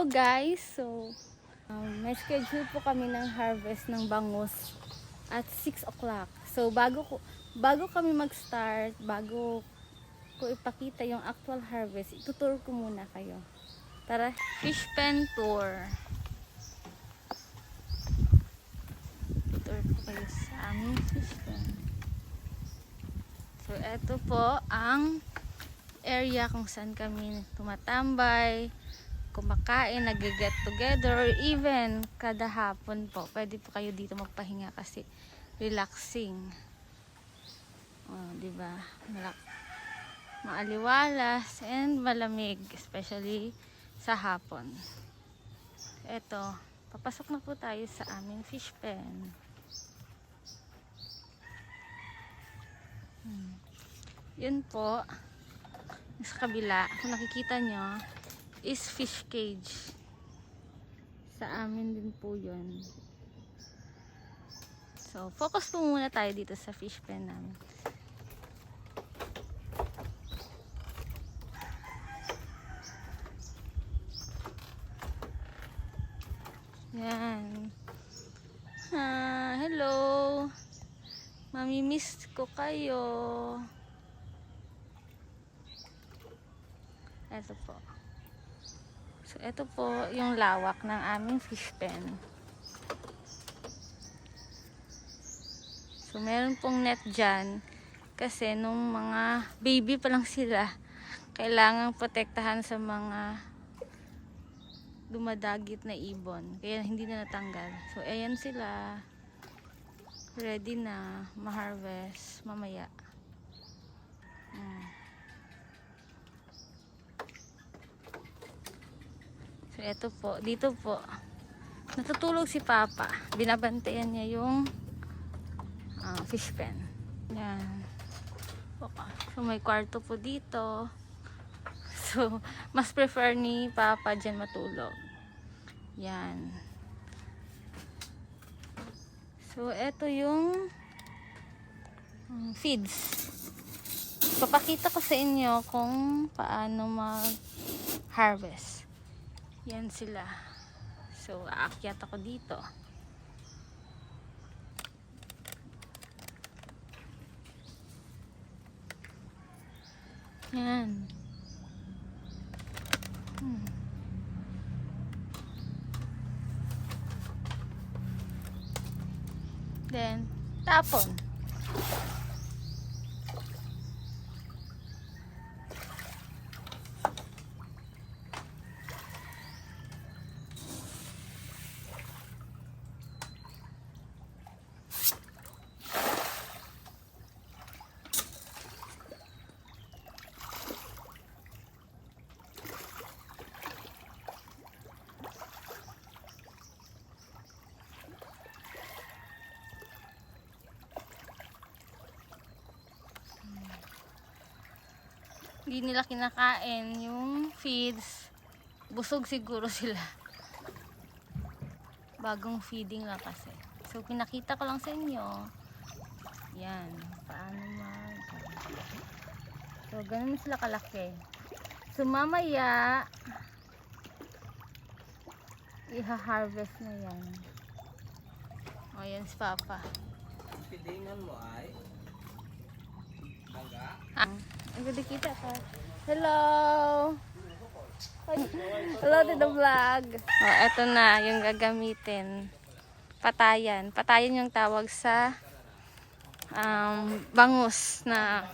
Hello guys! So, may schedule po kami ng harvest ng bangus at 6 o'clock. So, bago kami mag-start, bago ko ipakita yung actual harvest, ituturo ko muna kayo. Tara, fish pen tour. Tour ko kayo sa aming fish pen. So, eto po ang area kung saan kami tumatambay, kumakain, nag-get together, or even kada hapon po. Pwede po kayo dito magpahinga kasi relaxing. Diba? Maaliwalas and malamig, especially sa hapon. Eto, papasok na po tayo sa aming fish pen. Yun po, sa kabila, kung nakikita nyo, is fish cage. Sa amin din po yun. So, focus po muna tayo dito sa fish pen namin. Yan. Hello. Mamimiss ko kayo. Ito po. So, ito po yung lawak ng aming fish pen. So, meron pong net dyan. Kasi nung mga baby pa lang sila, kailangang protektahan sa mga dumadagit na ibon. Kaya hindi na natanggal. So, ayan sila. Ready na ma-harvest mamaya. So, ito po. Dito po. Natutulog si Papa. Binabantayan niya yung fish pen. Yan. Okay. So, may kwarto po dito. So, mas prefer ni Papa dyan matulog. Yan. So, ito yung feeds. Papakita ko sa inyo kung paano mag-harvest. Yan sila. So, aakyat ako dito. Yan. Then, tapon. Hindi nila kinakain yung feeds. Busog siguro sila. Bagong feeding lang kasi. So, pinakita ko lang sa inyo. Yan. Paano So, ganun sila kalaki. So, mamaya iha-harvest na yan. O, yan si Papa. Pidingan mo ay bangga. Ang ganda kita ka. Hello! Hello to the vlog. Eto na yung gagamitin. Patayan. Patayan yung tawag sa bangus na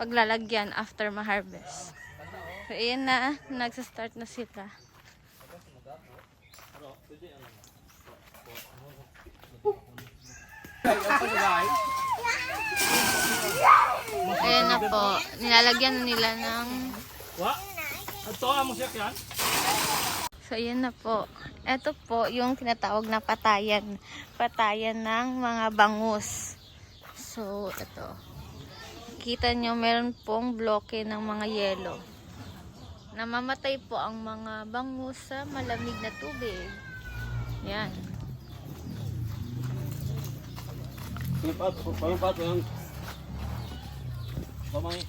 paglalagyan after ma-harvest. So, ayan na. Nagsa-start na sila. Ayan na po. Nilalagyan na nila ng... So, ayan na po. Ito po yung tinatawag na patayan. Patayan ng mga bangus. So, ito. Kita nyo, meron pong bloke ng mga yelo. Namamatay po ang mga bangus sa malamig na tubig. Yan. Palupat yung pamay.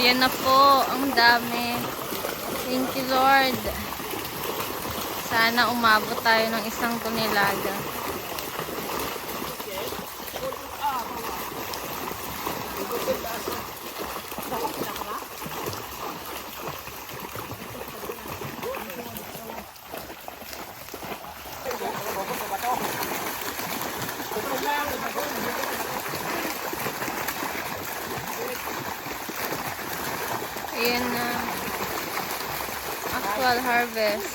Ayan na po, ang dami. Thank you, Lord. Sana umabot tayo ng 1 tonelada. Ayan na. Actual harvest.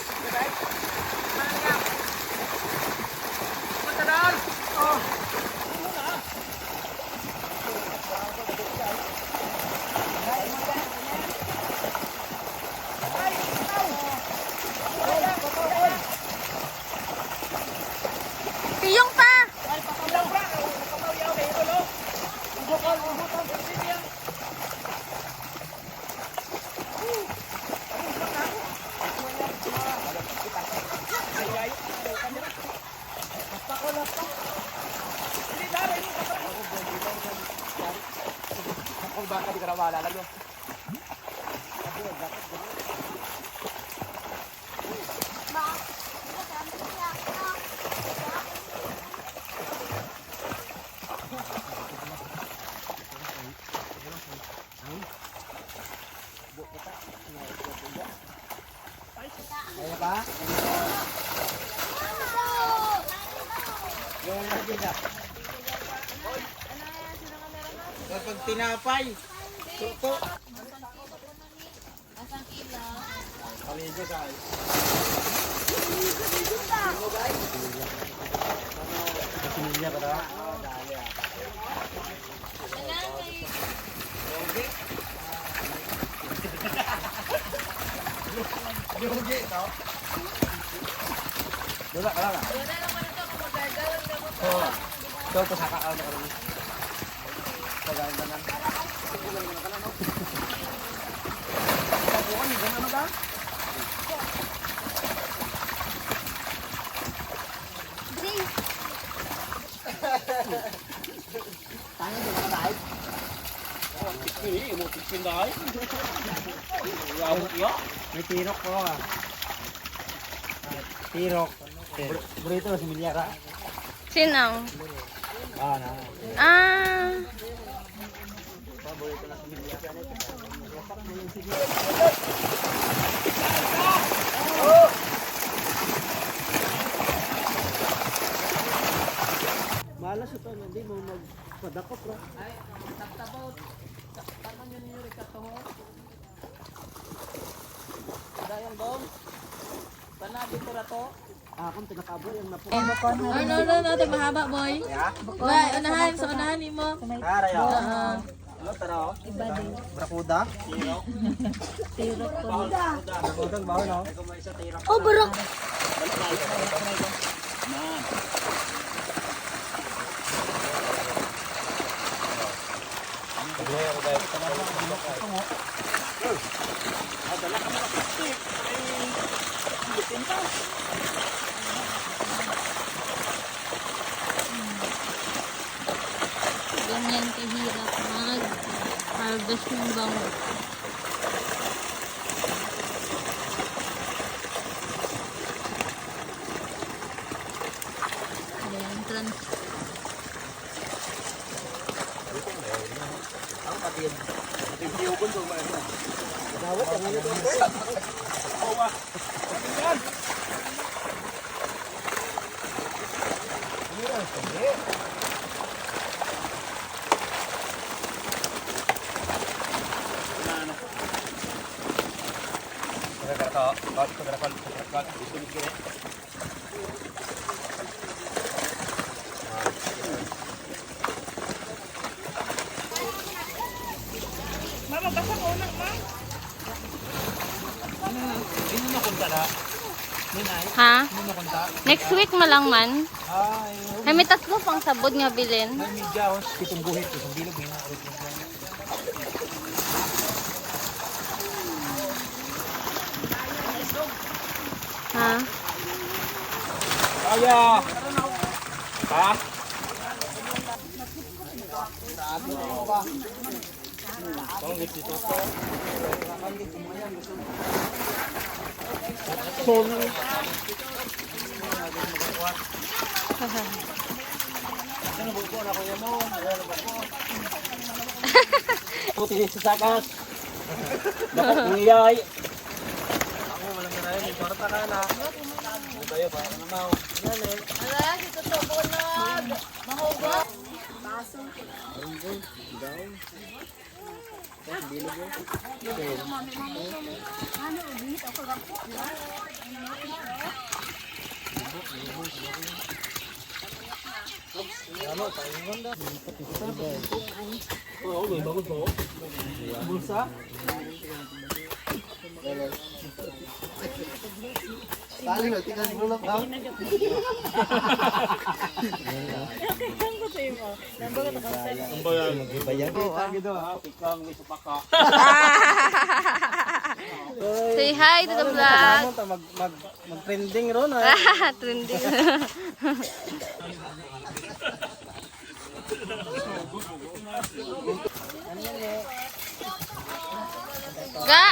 Tiyong pa! Baka di ka na maalala nyo. Kaya ba? Kapag tinapay, suko. Paligo guys. Pilinya ka na? Dali ah. Yogi, no? Dula ka lang ah. Oo. Ito, pasaka ka na kami. Pagkain ka na. Tabukan, hindi na ba? Tangan din ka dahil? Mo tipin dahil? May tirok ko ah. Tirok. Burrito si Milyara. Sinang? Ah, na. Ah. Paborito na si Milyara. Malas ito, hindi mo magpadakop bro. Ay, taptabot. Taptaban yun yung rikatoho. Dayang dong. Sana dito na to. Akong tinakabo yung napo. No, mahaba boy. Wala, unahan, sa unahan ni mo. Karayo. Ano tara? Iba din. Brakuda? Tirok. Tirok ko. Brakuda, baho no? Oh, barok! Ganyan kahirap mag-harvest ng bangus. Ayan, trans. Ang patid. Tiyubon ko ba? Dawat ang ano doon? Owa. Yan. Mira, sige. Ha? Next week malang man. Ay, may 3 pang sabod nga bilin. May midyaos, pitong guhit, pitong bilog nga. Ha? Kaya! Ha? Sabi mo ba? Puti sa sakas. Dapat ngiyay. Ala, dito to bunod. Mahugot. Oo, may bago to. Bulsa. Tali na, tingnan mo lang ha. Ang bayan. Bayan. Dito ha, pikang may supaka. Say hi to the vlog. Mag-trending ron ha. Trending. Ga!